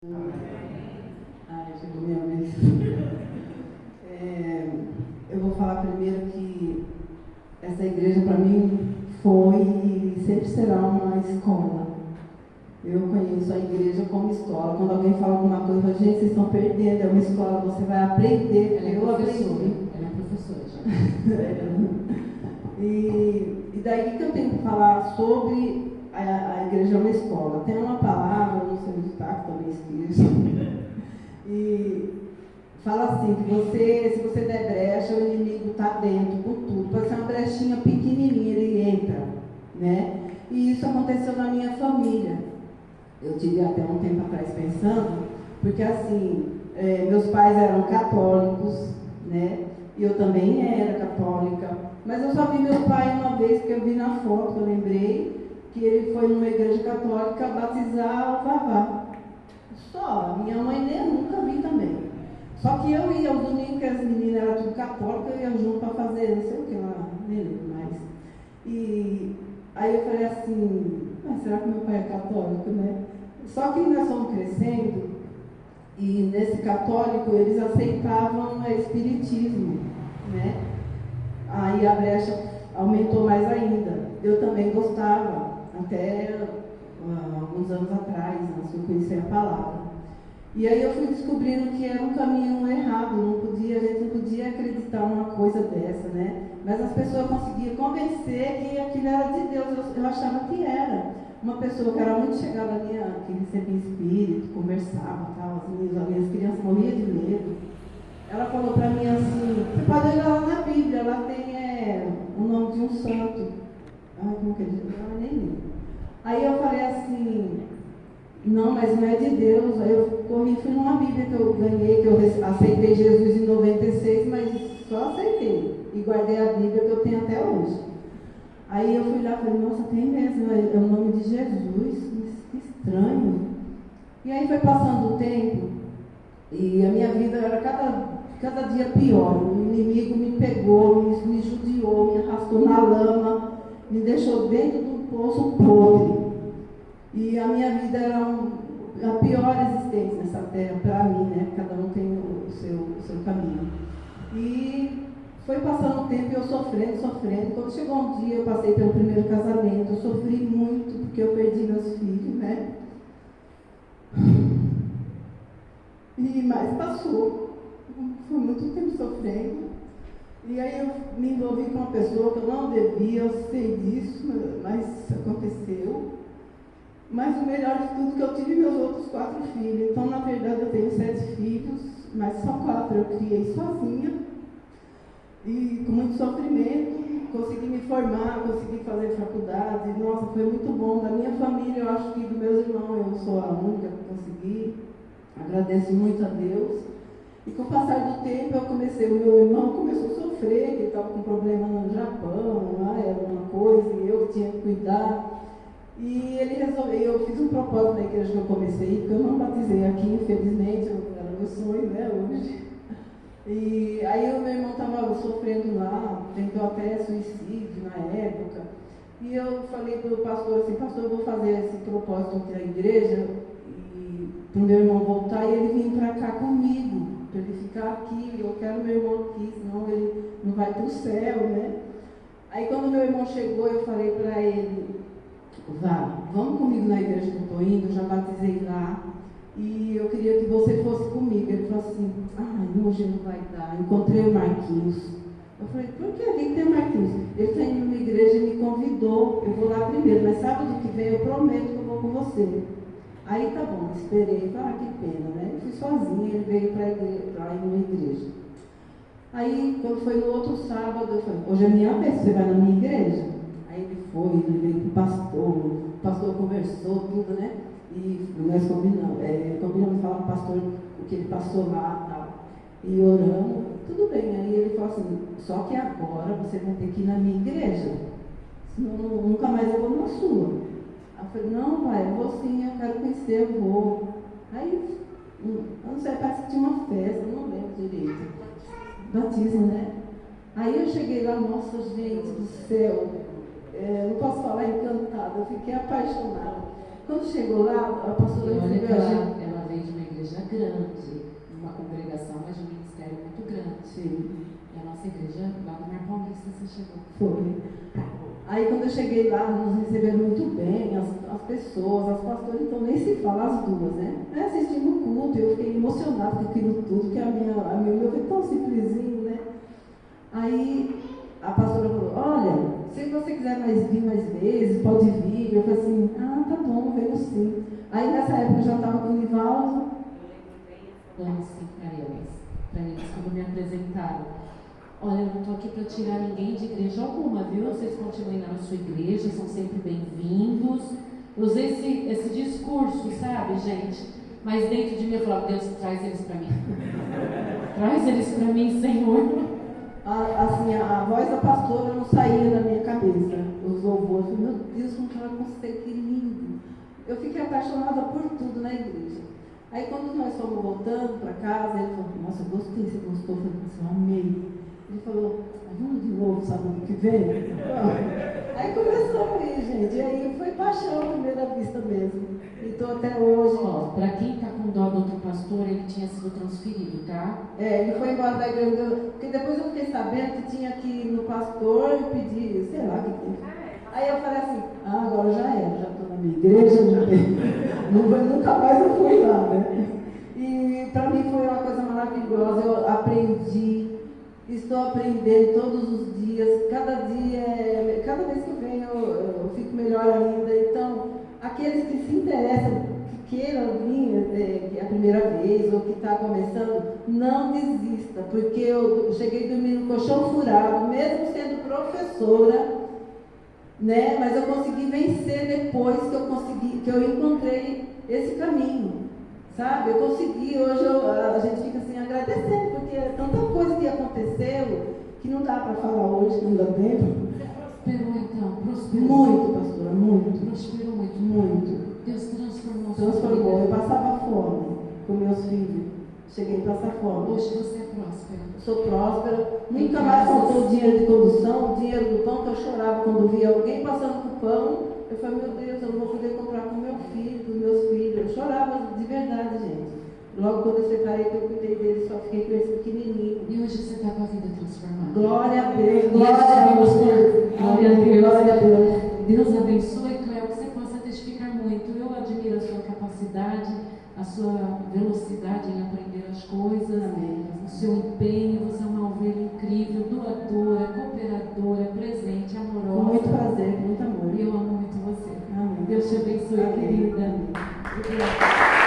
Chegou minha vez. Eu vou falar primeiro que essa igreja para mim foi e sempre será uma escola. Eu conheço a igreja como escola. Quando alguém fala alguma coisa, eu falo, gente, vocês estão perdendo, é uma escola, você vai aprender. Ela é professora já. E daí que eu tenho que falar sobre a igreja é uma escola. Tem uma palavra, não sei onde está, que também esqueço. E fala assim, que se você der brecha, o inimigo está dentro com tudo. Pode ser uma brechinha pequenininha, ele entra, né? E isso aconteceu na minha família. Eu tive até um tempo atrás pensando, porque assim, meus pais eram católicos, né? E eu também era católica. Mas eu só vi meu pai uma vez, porque eu vi na foto, eu lembrei, que ele foi numa igreja católica batizar o Vavá. Só, minha mãe nem nunca vi também. Só que eu ia aos domingos, que as meninas eram tudo católicas, eu ia junto para fazer, não sei o que lá, nem lembro mais. E aí eu falei assim, será que meu pai é católico, né? Só que nós fomos crescendo, e nesse católico eles aceitavam o espiritismo, né? Aí a brecha aumentou mais ainda. Eu também gostava, até alguns anos atrás, antes de eu conhecer a palavra. E aí eu fui descobrindo que era um caminho errado, a gente não podia acreditar numa coisa dessa, né? Mas as pessoas conseguiam convencer que aquilo era de Deus, eu achava que era. Uma pessoa que era muito chegada a mim, que recebia espírito, conversava, tal, as minhas crianças morriam de medo. Ela falou para mim assim, você pode olhar lá na Bíblia, lá tem o nome de um santo. Como que ele diz? Nem lembro. Aí eu falei assim, não, mas não é de Deus. Aí eu corri, fui numa Bíblia que eu ganhei, que eu aceitei Jesus em 96, mas só aceitei. E guardei a Bíblia que eu tenho até hoje. Aí eu fui lá e falei, nossa, tem mesmo, é o nome de Jesus, que estranho. E aí foi passando o tempo, e a minha vida era cada dia pior. O inimigo me pegou, me judiou, me arrastou na lama, me deixou dentro do poço podre. E a minha vida era a pior existência nessa terra para mim, né? Cada um tem o seu caminho. E foi passando o tempo e eu sofrendo. Quando chegou um dia, eu passei pelo primeiro casamento, eu sofri muito porque eu perdi meus filhos, né? Mas passou. Foi muito tempo sofrendo. E aí eu me envolvi com uma pessoa que eu não devia, eu sei disso, mas aconteceu. Mas o melhor de tudo é que eu tive meus outros 4 filhos. Então, na verdade, eu tenho 7 filhos, mas só 4 eu criei sozinha. E com muito sofrimento, consegui me formar, consegui fazer faculdade. Nossa, foi muito bom. Da minha família, eu acho que dos meus irmãos, eu sou a única que consegui. Agradeço muito a Deus. E com o passar do tempo, o meu irmão começou a sofrer, que ele estava com problema no Japão, lá era uma coisa, e eu tinha que cuidar. E ele resolveu, eu fiz um propósito na igreja que eu comecei, porque eu não batizei aqui, infelizmente, era meu sonho, né, hoje. E aí o meu irmão estava sofrendo lá, tentou até suicídio na época. E eu falei para o pastor assim, pastor, eu vou fazer esse propósito aqui na igreja, e para o meu irmão voltar e ele vir para cá comigo, para ele ficar aqui, eu quero meu irmão aqui, senão ele não vai para o céu, né? Aí quando meu irmão chegou, eu falei para ele, vamos comigo na igreja que eu estou indo, eu já batizei lá. E eu queria que você fosse comigo. Ele falou assim, hoje não vai dar. Encontrei o Marquinhos. Eu falei, por quê? Quem tem o Marquinhos? Ele está indo numa igreja e me convidou. Eu vou lá primeiro, mas sábado que vem eu prometo que eu vou com você. Aí tá bom, esperei. Que pena, né? Eu fui sozinha, ele veio para ir numa igreja. Aí, quando foi no outro sábado, eu falei, hoje é minha vez, você vai na minha igreja? Aí ele veio com o pastor conversou, tudo, né? E nós combinamos falar com o pastor o que ele passou lá e tal. E oramos, tudo bem. Aí ele falou assim, só que agora você vai ter que ir na minha igreja, senão nunca mais eu vou na sua. Aí eu falei, não, pai, eu vou sim, eu quero conhecer, eu vou. Aí, eu não sei, parece que tinha uma festa, eu não lembro direito. Batismo, né? Aí eu cheguei lá, nossa, gente do céu, não posso falar encantada, eu fiquei apaixonada. Quando chegou lá, a pastora recebeu ela veio de uma congregação, mas de um ministério muito grande. Sim. E a nossa igreja, lá no Mar Paulista, você chegou. Foi. Aí quando eu cheguei lá, nos receberam muito bem, as pessoas, as pastoras, então nem se fala as duas, né? Aí assistindo o culto, eu fiquei emocionada com aquilo tudo, porque o meu foi tão simplesinho, né? Aí a pastora falou, olha, se você quiser vir mais vezes, pode vir. Eu falei assim, ah, tá bom, venho sim. Aí nessa época eu já estava com o Nivaldo. Falando assim para eles, quando me apresentaram. Olha, eu não estou aqui para tirar ninguém de igreja alguma, viu? Vocês continuem na sua igreja, são sempre bem-vindos. Eu usei esse discurso, sabe, gente? Mas dentro de mim eu falava, Deus, traz eles para mim. Traz eles para mim, Senhor. Assim, a voz da pastora não saía da minha cabeça. Os louvores, eu falei, meu Deus, como que ela consegue, que lindo. Eu fiquei apaixonada por tudo na igreja. Aí quando nós fomos voltando para casa, ele falou, nossa, eu gostei, você gostou? Eu falei, eu amei. Ele falou, vamos de novo sábado que vem? Aí começou a ir, gente. E aí foi paixão à primeira vista mesmo. E estou até hoje. Ó, para quem está com dó do outro pastor, ele tinha sido transferido, tá? Ele foi embora da igreja. Porque depois eu fiquei sabendo que tinha que ir no pastor e pedir, sei lá o que tem. Aí eu falei assim, agora já estou na minha igreja, nunca mais eu fui lá, né? E para mim foi uma coisa maravilhosa. Eu aprendi. Estou aprendendo todos os dias, cada vez que eu venho eu fico melhor ainda. Então, aqueles que se interessam, que queiram vir a primeira vez ou que está começando, não desista, porque eu cheguei a dormir no colchão furado, mesmo sendo professora, né? Mas eu consegui vencer depois que eu encontrei esse caminho. Sabe, eu consegui, hoje a gente fica assim agradecendo, porque é tanta coisa que aconteceu que não dá para falar hoje, não dá tempo. Prosperou então, prosperou. Muito, pastora, muito. Prosperou muito. Muito. Deus transformou. Transformou, eu passava fome com meus filhos, cheguei a passar fome. Hoje você é próspera. Sou próspera, nunca mais faltou dinheiro de condução, o dinheiro do pão que eu chorava quando via alguém passando com o pão. Eu falei, meu Deus, eu não vou poder comprar com meu filho, dos meus filhos. Eu chorava de verdade, gente. Logo quando eu separei, que eu cuidei dele, só fiquei com esse pequenininho. E hoje você está com a vida transformada. Glória a Deus, glória a Deus. Glória a Deus. Glória a Deus. Deus abençoe, Cléo, que você possa testificar muito. Eu admiro a sua capacidade, a sua velocidade em aprender as coisas, o seu empenho. Você é uma ovelha incrível, doadora, cooperadora, presente, amorosa. Com muito prazer, com muito amor. Eu amo muito você. Amém. Deus te abençoe, Amém. querida. Amém. Obrigada.